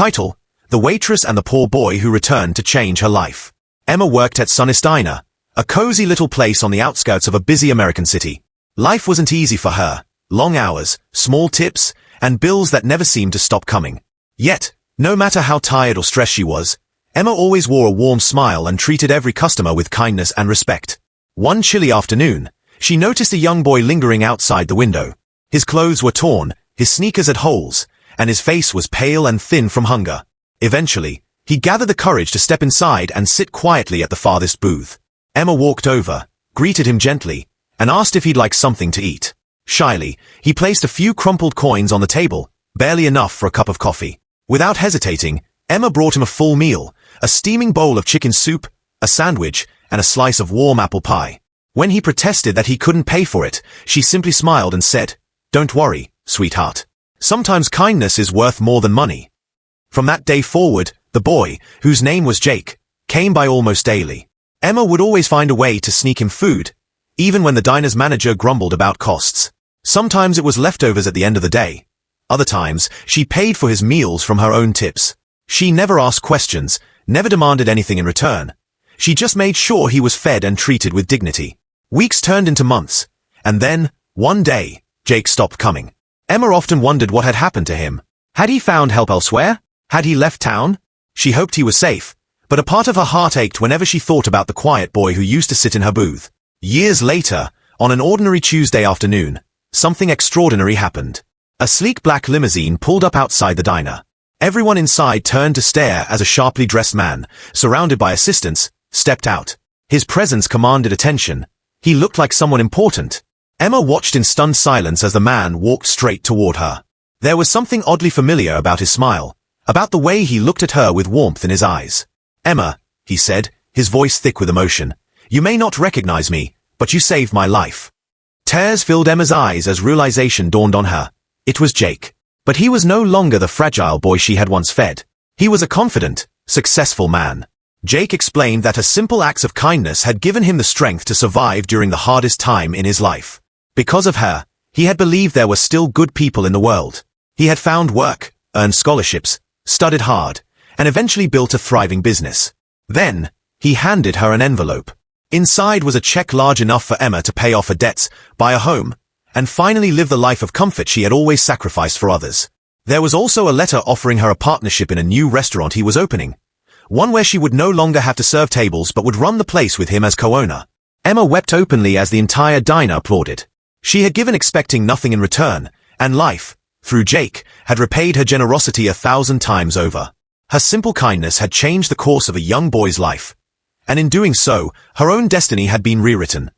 Title: The Waitress and the Poor Boy Who Returned to Change Her Life. Emma worked at Unnoticed Diner, a cozy little place on the outskirts of a busy American city. Life wasn't easy for her. Long hours, small tips, and bills that never seemed to stop coming. Yet, no matter how tired or stressed she was, Emma always wore a warm smile and treated every customer with kindness and respect. One chilly afternoon, she noticed a young boy lingering outside the window. His clothes were torn, his sneakers had holes, and his face was pale and thin from hunger. Eventually, he gathered the courage to step inside and sit quietly at the farthest booth. Emma walked over, greeted him gently, and asked if he'd like something to eat. Shyly, he placed a few crumpled coins on the table, barely enough for a cup of coffee. Without hesitating, Emma brought him a full meal, a steaming bowl of chicken soup, a sandwich, and a slice of warm apple pie. When he protested that he couldn't pay for it, she simply smiled and said, "Don't worry, sweetheart. Sometimes kindness is worth more than money." From that day forward, the boy, whose name was Jake, came by almost daily. Emma would always find a way to sneak him food, even when the diner's manager grumbled about costs. Sometimes it was leftovers at the end of the day. Other times, she paid for his meals from her own tips. She never asked questions, never demanded anything in return. She just made sure he was fed and treated with dignity. Weeks turned into months, and then, one day, Jake stopped coming. Emma often wondered what had happened to him. Had he found help elsewhere? Had he left town? She hoped he was safe, but a part of her heart ached whenever she thought about the quiet boy who used to sit in her booth. Years later, on an ordinary Tuesday afternoon, something extraordinary happened. A sleek black limousine pulled up outside the diner. Everyone inside turned to stare as a sharply dressed man, surrounded by assistants, stepped out. His presence commanded attention. He looked like someone important. Emma watched in stunned silence as the man walked straight toward her. There was something oddly familiar about his smile, about the way he looked at her with warmth in his eyes. "Emma," he said, his voice thick with emotion, "you may not recognize me, but you saved my life." Tears filled Emma's eyes as realization dawned on her. It was Jake. But he was no longer the fragile boy she had once fed. He was a confident, successful man. Jake explained that her simple acts of kindness had given him the strength to survive during the hardest time in his life. Because of her, he had believed there were still good people in the world. He had found work, earned scholarships, studied hard, and eventually built a thriving business. Then, he handed her an envelope. Inside was a check large enough for Emma to pay off her debts, buy a home, and finally live the life of comfort she had always sacrificed for others. There was also a letter offering her a partnership in a new restaurant he was opening, one where she would no longer have to serve tables but would run the place with him as co-owner. Emma wept openly as the entire diner applauded. She had given expecting nothing in return, and life, through Jake, had repaid her generosity 1,000 times over. Her simple kindness had changed the course of a young boy's life, and in doing so, her own destiny had been rewritten.